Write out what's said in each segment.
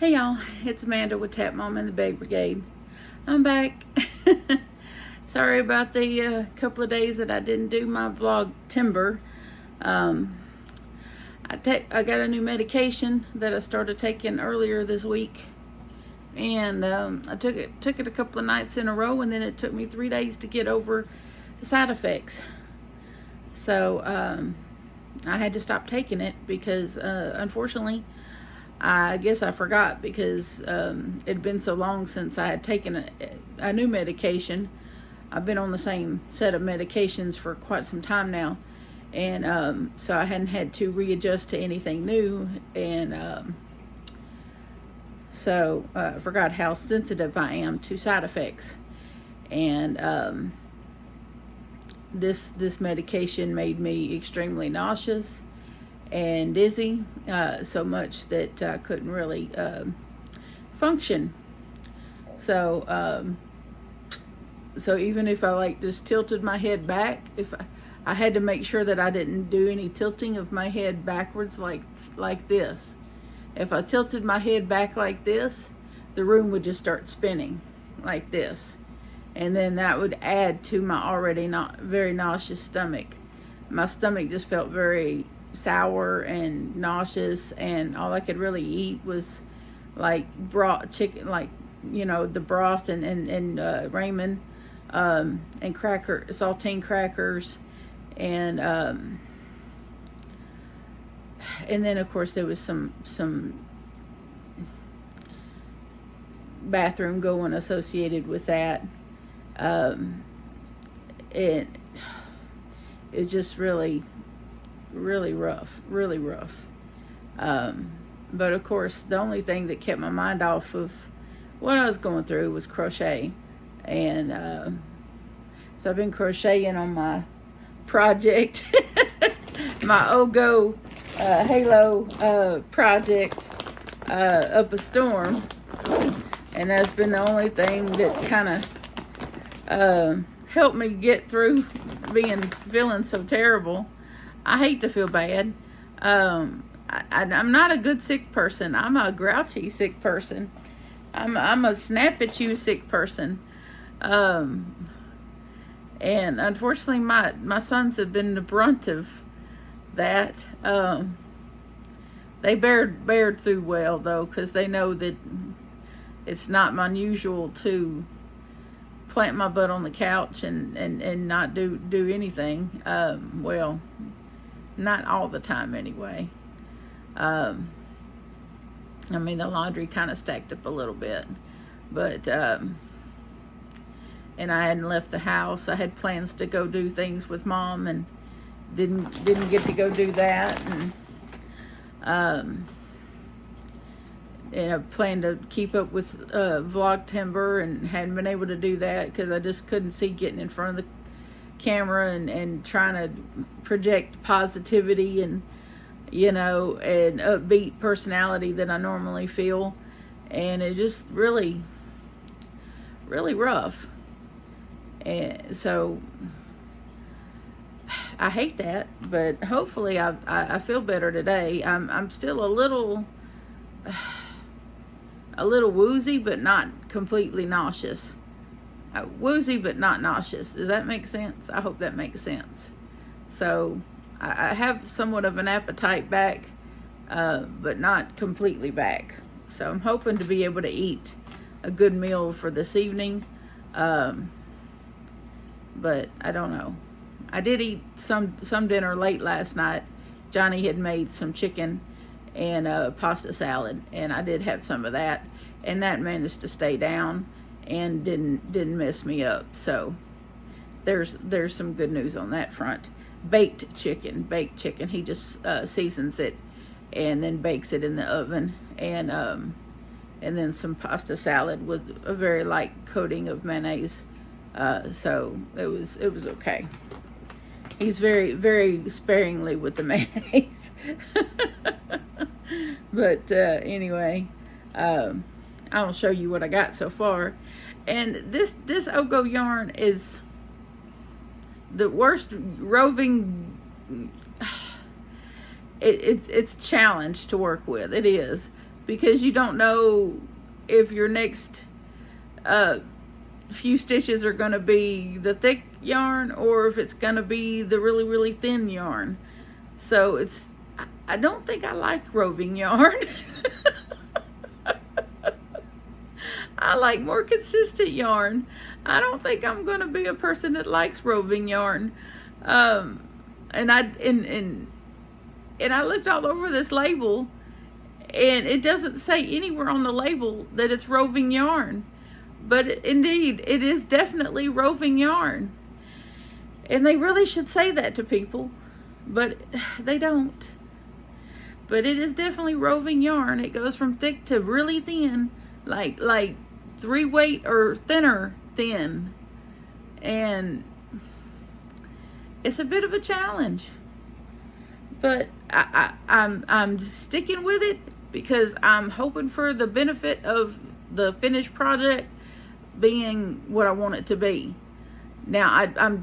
Hey y'all, it's Amanda with Tap Mom and the Babe Brigade. I'm back. Sorry about the couple of days that I didn't do my Vlogtember. I got a new medication that I started taking earlier this week, and I took it a couple of nights in a row, and then it took me 3 days to get over the side effects. So I had to stop taking it because unfortunately, I guess I forgot because it'd been so long since I had taken a new medication. I've been on the same set of medications for quite some time now, and so I hadn't had to readjust to anything new, and so I forgot how sensitive I am to side effects. And this medication made me extremely nauseous and dizzy, so much that I couldn't really function. So even if I just tilted my head back, if I had to make sure that I didn't do any tilting of my head backwards like this. If I tilted my head back like this, the room would just start spinning like this, and then that would add to my already not very nauseous stomach. My stomach just felt very sour and nauseous, and all I could really eat was like chicken, the broth and ramen, and saltine crackers, and then of course there was some bathroom going associated with that. It's just really rough. But of course, the only thing that kept my mind off of what I was going through was crochet. And so I've been crocheting on my project, my Ogo Halo project up a storm. And that's been the only thing that kind of helped me get through feeling so terrible. I hate to feel bad. I'm not a good sick person. I'm a grouchy sick person. I'm a snap at you sick person. And unfortunately, my sons have been the brunt of that. They bared through well though, because they know that it's not unusual to plant my butt on the couch and not do anything. Well, not all the time anyway. I mean, the laundry kind of stacked up a little bit, but and I hadn't left the house. I had plans to go do things with Mom and didn't get to go do that, and I planned to keep up with Vlogtember and hadn't been able to do that because I just couldn't see getting in front of the camera and trying to project positivity and an upbeat personality that I normally feel, and it just really rough. And so I hate that, but hopefully I feel better today. I'm still a little woozy, but not completely nauseous. Woozy, but not nauseous. Does that make sense? I hope that makes sense. So I have somewhat of an appetite back, but not completely back. So I'm hoping to be able to eat a good meal for this evening. But I don't know. I did eat some dinner late last night. Johnny had made some chicken and pasta salad, and I did have some of that, and that managed to stay down and didn't mess me up. So there's some good news on that front. Baked chicken. He just seasons it and then bakes it in the oven, and then some pasta salad with a very light coating of mayonnaise. So it was okay. He's very sparingly with the mayonnaise. But anyway, I'll show you what I got so far. And this Ogo yarn is the worst roving. It's a challenge to work with. It is. because you don't know if your next few stitches are going to be the thick yarn or if it's going to be the really, really thin yarn. So I don't think I like roving yarn. I like more consistent yarn. I don't think I'm going to be a person that likes roving yarn. And I looked all over this label, and it doesn't say anywhere on the label that it's roving yarn. But indeed, it is definitely roving yarn. And they really should say that to people, but they don't. But it is definitely roving yarn. It goes from thick to really thin, like 3-weight or thinner thin. And it's a bit of a challenge. But I'm sticking with it because I'm hoping for the benefit of the finished project being what I want it to be. Now I'm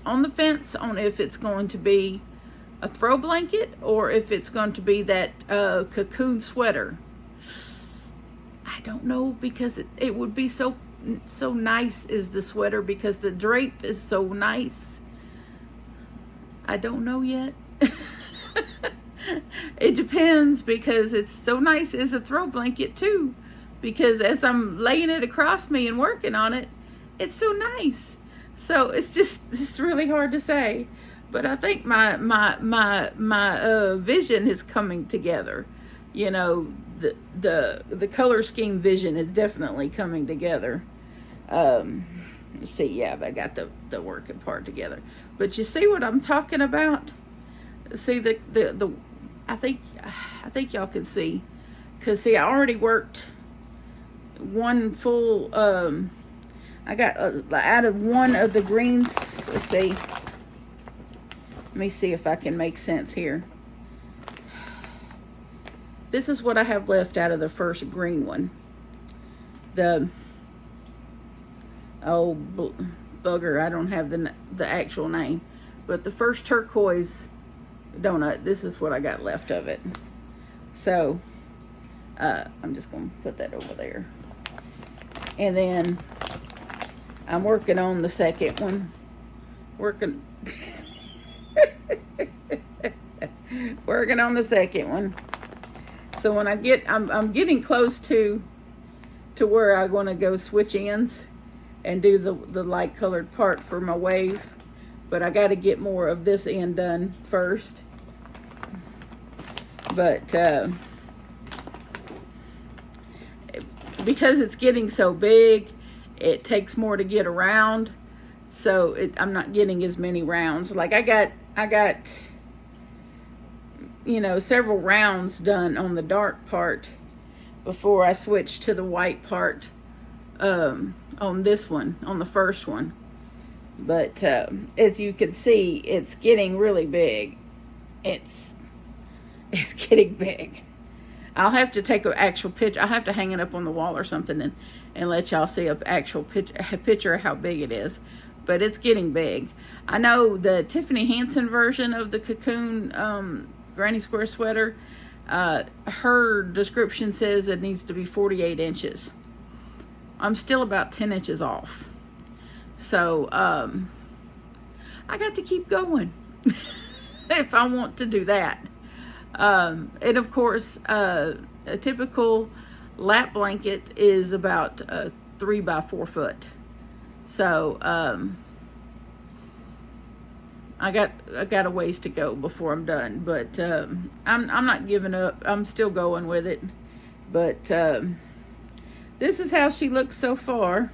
on the fence on if it's going to be a throw blanket or if it's going to be that cocoon sweater. I don't know, because it would be so nice is the sweater, because the drape is so nice. I don't know yet. It depends, because it's so nice as a throw blanket too, because as I'm laying it across me and working on it, it's so nice. So it's just really hard to say. But I think my vision is coming together. You know, the color scheme vision is definitely coming together. You see, yeah, I got the working part together. But you see what I'm talking about? See I think y'all can see, cause see, I already worked one full. I got out of one of the greens. Let's see. Let me see if I can make sense here. This is what I have left out of the first green one. The bugger, I don't have the actual name, but the first turquoise donut, this is what I got left of it. So I'm just gonna put that over there, and then I'm working on the second one, working on the second one. So when I'm getting close to where I want to go switch ends and do the light colored part for my wave, but I got to get more of this end done first. But because it's getting so big, it takes more to get around, so I'm not getting as many rounds. Like I got several rounds done on the dark part before I switched to the white part on this one, on the first one. But as you can see, it's getting really big. It's getting big. I'll have to take an actual picture. I'll have to hang it up on the wall or something and let y'all see an actual picture of how big it is. But it's getting big. I know the Tiffany Hansen version of the cocoon granny square sweater, her description says it needs to be 48 inches. I'm still about 10 inches off. So I got to keep going if I want to do that. And of course, a typical lap blanket is about 3 by 4 foot. So I got a ways to go before I'm done, but I'm not giving up. I'm still going with it. But this is how she looks so far.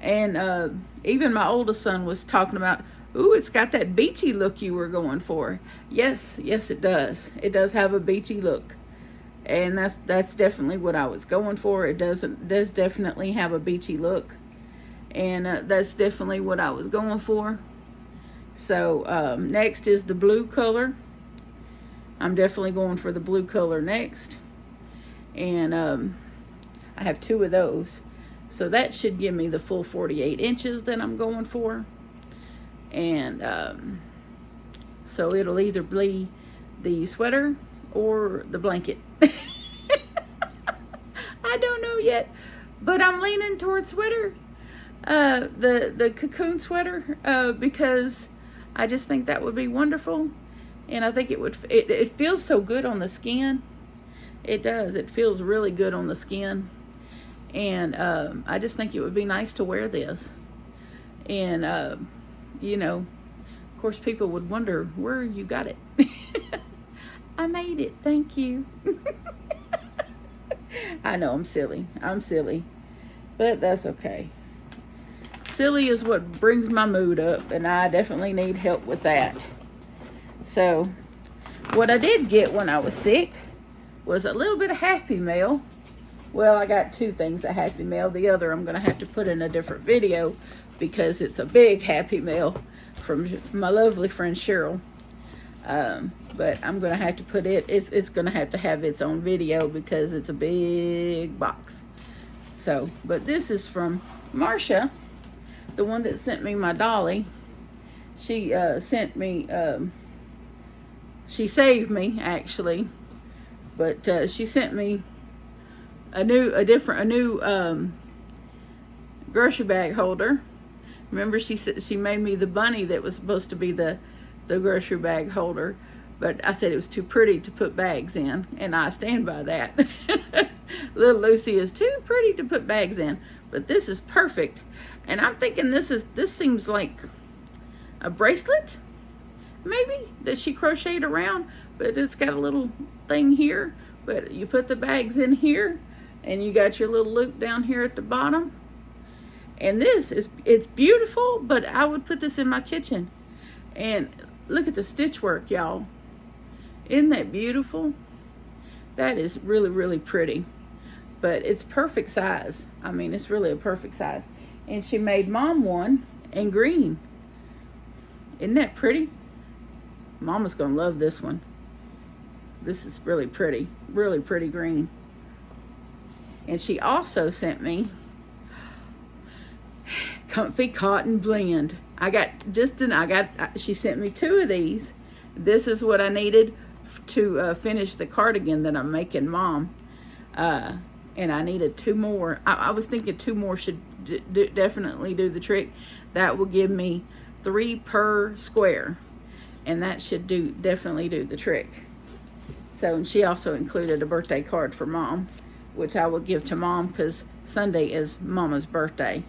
And even my oldest son was talking about, ooh, it's got that beachy look you were going for. Yes, it does. It does have a beachy look. And that's definitely what I was going for. It does definitely have a beachy look. And that's definitely what I was going for. So next is the blue color. I'm definitely going for the blue color next. And I have 2 of those. So that should give me the full 48 inches that I'm going for. And so it'll either be the sweater or the blanket. yet, but I'm leaning towards sweater, the cocoon sweater, because I just think that would be wonderful. And I think it feels so good on the skin. It does. It feels really good on the skin. And I just think it would be nice to wear this. And, you know, of course, people would wonder where you got it. I made it. Thank you. I know I'm silly. I'm silly. But that's okay. Silly is what brings my mood up. And I definitely need help with that. So, what I did get when I was sick was a little bit of Happy Meal. Well, I got two things of Happy Meal. The other I'm going to have to put in a different video because it's a big Happy Meal from my lovely friend Cheryl. But I'm going to have to put it's going to have its own video because it's a big box. So, but this is from Marcia, the one that sent me my dolly. She sent me, she saved me actually, but she sent me a new grocery bag holder. Remember, she made me the bunny that was supposed to be the grocery bag holder, but I said it was too pretty to put bags in, and I stand by that. Little Lucy is too pretty to put bags in, but this is perfect. And I'm thinking this seems like a bracelet, maybe, that she crocheted around, but it's got a little thing here, but you put the bags in here, and you got your little loop down here at the bottom. And it's beautiful, but I would put this in my kitchen. And look at the stitch work, y'all. Isn't that beautiful? That is really, really pretty. But it's perfect size. I mean, it's really a perfect size. And she made Mom one in green. Isn't that pretty? Mama's gonna love this one. This is really pretty green. And she also sent me Comfy Cotton Blend. She sent me two of these. This is what I needed to finish the cardigan that I'm making Mom. And I needed two more. I was thinking two more should definitely do the trick. That will give me 3 per square. And that should definitely do the trick. So, and she also included a birthday card for Mom, which I will give to Mom because Sunday is Mama's birthday.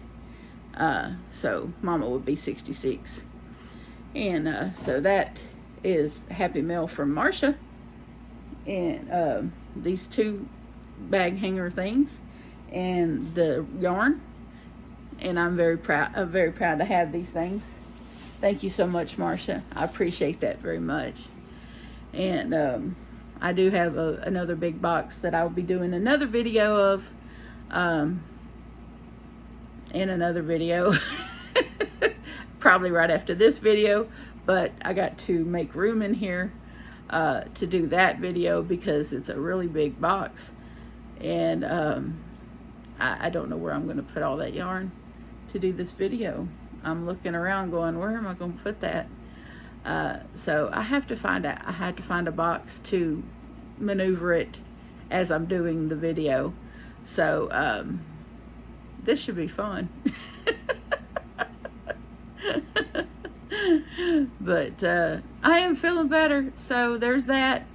So Mama would be 66. And so that is Happy Meal from Marcia. And these two bag hanger things and the yarn. And I'm very proud to have these things. Thank you so much, Marcia. I appreciate that very much. And I do have another big box that I'll be doing another video of. In another video. Probably right after this video. But I got to make room in here to do that video because it's a really big box. And I don't know where I'm going to put all that yarn to do this video. I'm looking around going, where am I going to put that? So I have to find a box to maneuver it as I'm doing the video. So this should be fun. But I am feeling better, so there's that.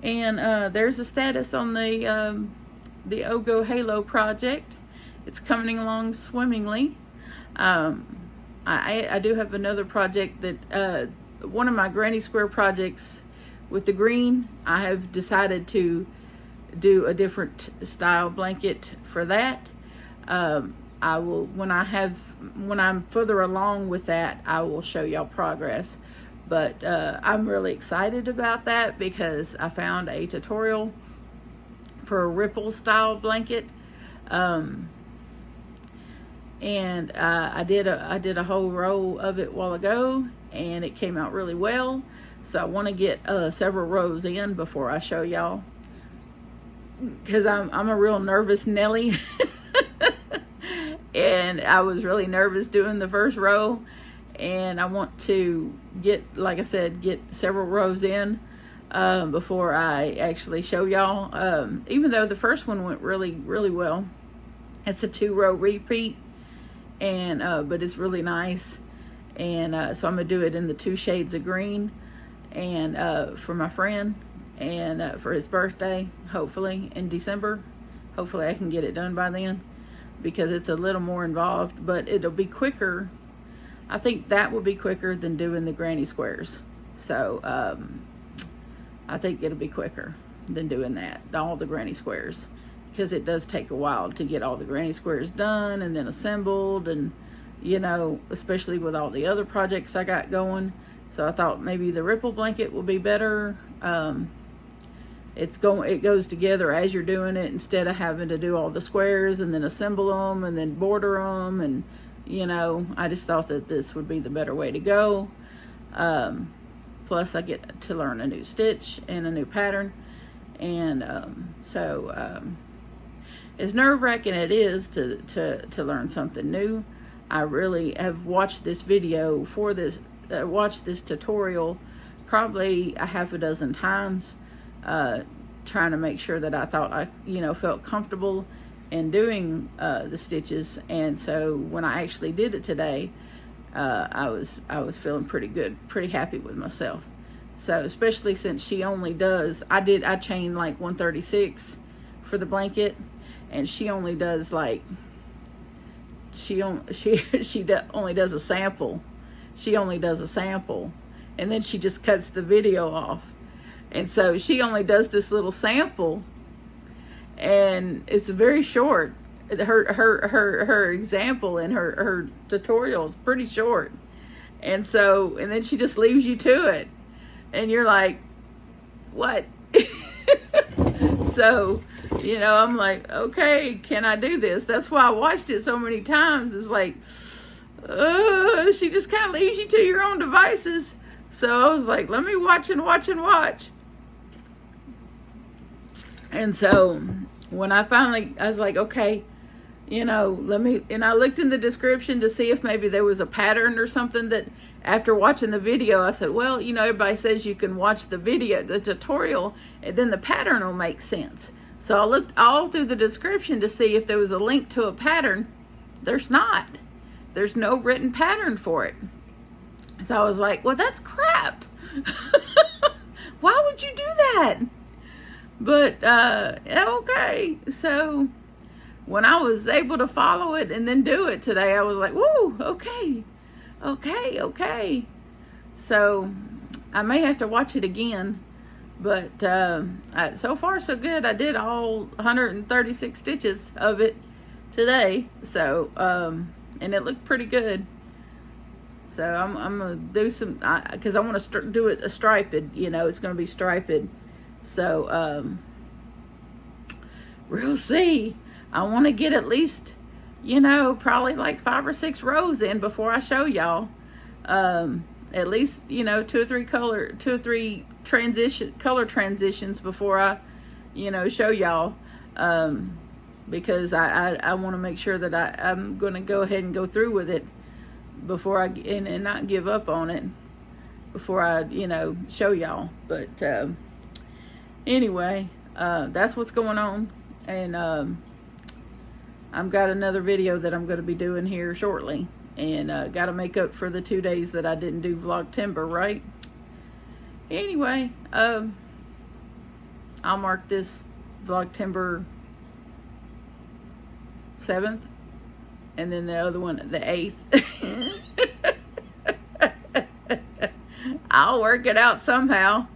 And there's a status on the Ogo Halo project. It's coming along swimmingly. I do have another project that one of my Granny Square projects with the green. I have decided to do a different style blanket for that. I will, when I'm further along with that, I will show y'all progress. But I'm really excited about that because I found a tutorial for a ripple style blanket. And I did a whole row of it a while ago, and it came out really well. So I want to get several rows in before I show y'all, because I'm a real nervous Nelly. And I was really nervous doing the first row, and I want to get, like I said, get several rows in before I actually show y'all. Even though the first one went really, really well. It's a 2-row repeat, and but it's really nice. And so I'm gonna do it in the 2 shades of green, and for my friend, and for his birthday, hopefully in December. Hopefully I can get it done by then, because it's a little more involved, but it'll be quicker. I think that will be quicker than doing the granny squares. So I think it'll be quicker than doing that, all the granny squares, because it does take a while to get all the granny squares done and then assembled, and you know, especially with all the other projects I got going. So I thought maybe the ripple blanket will be better. It goes together as you're doing it, instead of having to do all the squares and then assemble them and then border them, and you know, I just thought that this would be the better way to go. Plus I get to learn a new stitch and a new pattern, and as nerve-wracking it is to learn something new, I really have watched this video for this, watched this tutorial probably a half a dozen times, trying to make sure that I thought I, you know, felt comfortable in doing the stitches. And so when I actually did it today, I was feeling pretty good, pretty happy with myself. So especially since she only does, I chained like 136 for the blanket, and she only does like, she only does a sample. She only does a sample, and then she just cuts the video off. And so she only does this little sample, and it's very short. Her example and her tutorial is pretty short. And so, and then she just leaves you to it, and you're like, what? So, you know, I'm like, okay, can I do this? That's why I watched it so many times. It's like, she just kind of leaves you to your own devices. So I was like, let me watch and watch and watch. And so when I was like, okay, you know, and I looked in the description to see if maybe there was a pattern or something, that after watching the video, I said, well, you know, everybody says you can watch the video, the tutorial, and then the pattern will make sense. So I looked all through the description to see if there was a link to a pattern. There's not. There's no written pattern for it. So I was like, well, that's crap. Why would you do that? But, okay. So when I was able to follow it and then do it today, I was like, whoa, okay. So I may have to watch it again. But so far so good. I did all 136 stitches of it today. So, and it looked pretty good. So I'm going to do some, because I want to do it a striped, you know, it's going to be striped. So, we'll see. I want to get at least, you know, probably like 5 or 6 rows in before I show y'all. At least, you know, 2 or 3 color transitions before I, you know, show y'all. Because I want to make sure that I'm going to go ahead and go through with it before and not give up on it before I, you know, show y'all. But anyway, that's what's going on. And I've got another video that I'm going to be doing here shortly, and got to make up for the 2 days that I didn't do Vlogtember, right? Anyway, I'll mark this Vlogtember 7th, and then the other one the 8th. I'll work it out somehow.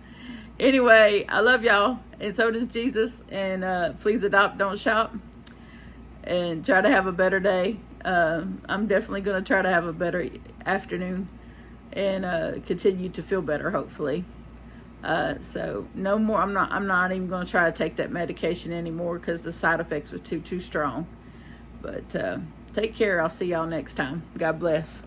Anyway, I love y'all, and so does Jesus, and please adopt, don't shop, and try to have a better day. I'm definitely going to try to have a better afternoon, and continue to feel better, hopefully. So no more, I'm not even going to try to take that medication anymore, because the side effects were too strong. But take care. I'll see y'all next time. God bless.